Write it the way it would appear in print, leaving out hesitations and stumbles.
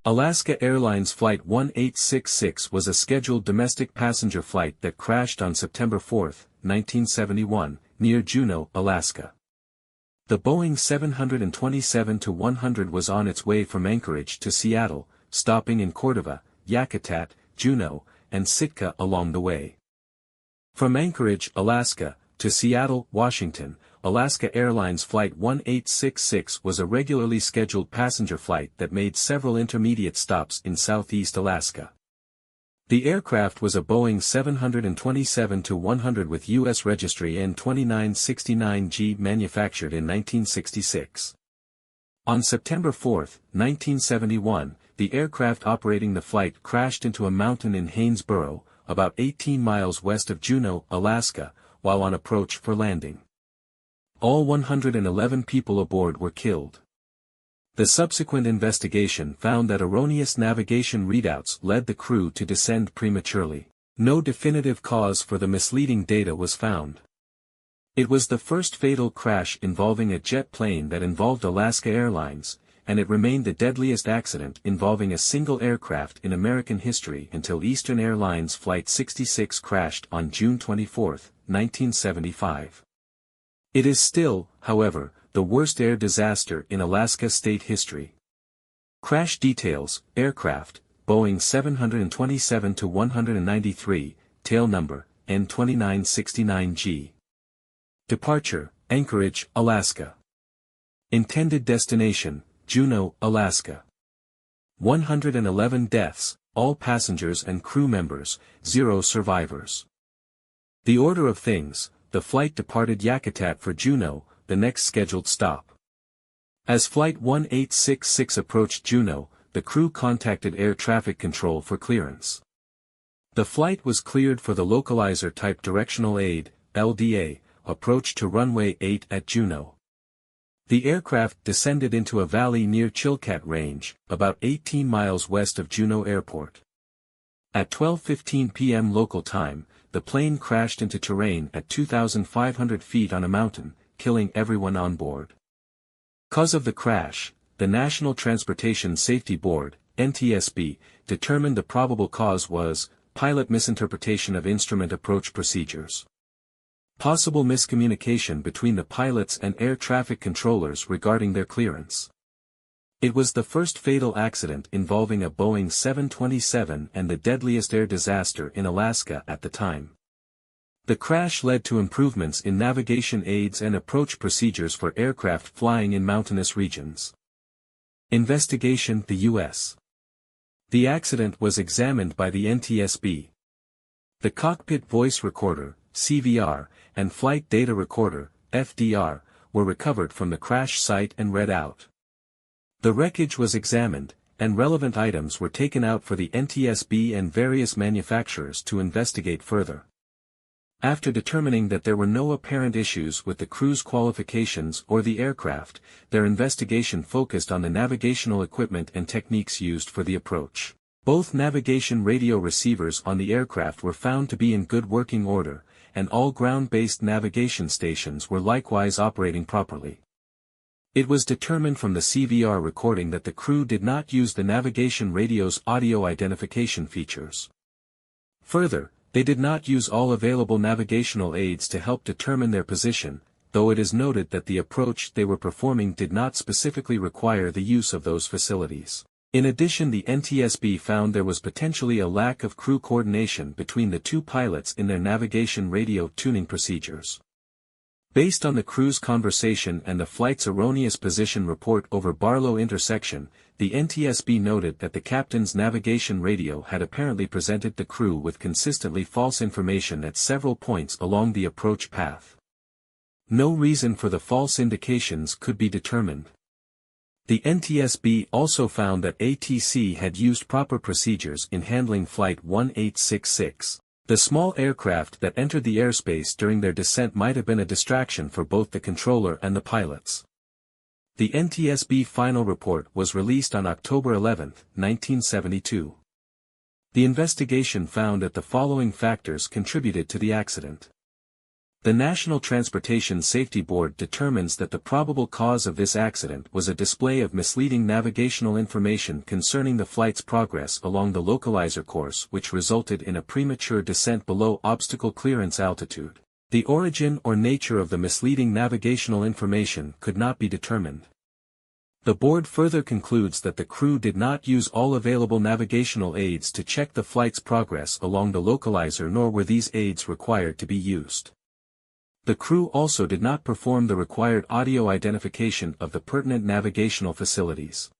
Alaska Airlines Flight 1866 was a scheduled domestic passenger flight that crashed on September 4, 1971, near Juneau, Alaska. The Boeing 727-100 was on its way from Anchorage to Seattle, stopping in Cordova, Yakutat, Juneau, and Sitka along the way. From Anchorage, Alaska, to Seattle, Washington, Alaska Airlines Flight 1866 was a regularly scheduled passenger flight that made several intermediate stops in southeast Alaska. The aircraft was a Boeing 727-100 with U.S. registry N2969G manufactured in 1966. On September 4, 1971, the aircraft operating the flight crashed into a mountain in Haynesboro, about 18 miles west of Juneau, Alaska, while on approach for landing. All 111 people aboard were killed. The subsequent investigation found that erroneous navigation readouts led the crew to descend prematurely. No definitive cause for the misleading data was found. It was the first fatal crash involving a jet plane that involved Alaska Airlines, and it remained the deadliest accident involving a single aircraft in American history until Eastern Airlines Flight 66 crashed on June 24, 1975. It is still, however, the worst air disaster in Alaska state history. Crash details: aircraft, Boeing 727-193, tail number, N2969G. Departure, Anchorage, Alaska. Intended destination, Juneau, Alaska. 111 deaths, all passengers and crew members, 0 survivors. The order of things: the flight departed Yakutat for Juneau, the next scheduled stop. As Flight 1866 approached Juneau, the crew contacted Air Traffic Control for clearance. The flight was cleared for the Localizer Type Directional Aid, LDA, approach to runway 8 at Juneau. The aircraft descended into a valley near Chilkat Range, about 18 miles west of Juneau Airport. At 12:15 p.m. local time, the plane crashed into terrain at 2,500 feet on a mountain, killing everyone on board. Cause of the crash: the National Transportation Safety Board, NTSB, determined the probable cause was pilot misinterpretation of instrument approach procedures. Possible miscommunication between the pilots and air traffic controllers regarding their clearance. It was the first fatal accident involving a Boeing 727 and the deadliest air disaster in Alaska at the time. The crash led to improvements in navigation aids and approach procedures for aircraft flying in mountainous regions. Investigation: the U.S. The accident was examined by the NTSB. The cockpit voice recorder, CVR, and flight data recorder, FDR, were recovered from the crash site and read out. The wreckage was examined, and relevant items were taken out for the NTSB and various manufacturers to investigate further. After determining that there were no apparent issues with the crew's qualifications or the aircraft, their investigation focused on the navigational equipment and techniques used for the approach. Both navigation radio receivers on the aircraft were found to be in good working order, and all ground-based navigation stations were likewise operating properly. It was determined from the CVR recording that the crew did not use the navigation radio's audio identification features. Further, they did not use all available navigational aids to help determine their position, though it is noted that the approach they were performing did not specifically require the use of those facilities. In addition, the NTSB found there was potentially a lack of crew coordination between the two pilots in their navigation radio tuning procedures. Based on the crew's conversation and the flight's erroneous position report over Barlow intersection, the NTSB noted that the captain's navigation radio had apparently presented the crew with consistently false information at several points along the approach path. No reason for the false indications could be determined. The NTSB also found that ATC had used proper procedures in handling Flight 1866. The small aircraft that entered the airspace during their descent might have been a distraction for both the controller and the pilots. The NTSB final report was released on October 11, 1972. The investigation found that the following factors contributed to the accident. The National Transportation Safety Board determines that the probable cause of this accident was a display of misleading navigational information concerning the flight's progress along the localizer course, which resulted in a premature descent below obstacle clearance altitude. The origin or nature of the misleading navigational information could not be determined. The board further concludes that the crew did not use all available navigational aids to check the flight's progress along the localizer, nor were these aids required to be used. The crew also did not perform the required audio identification of the pertinent navigational facilities.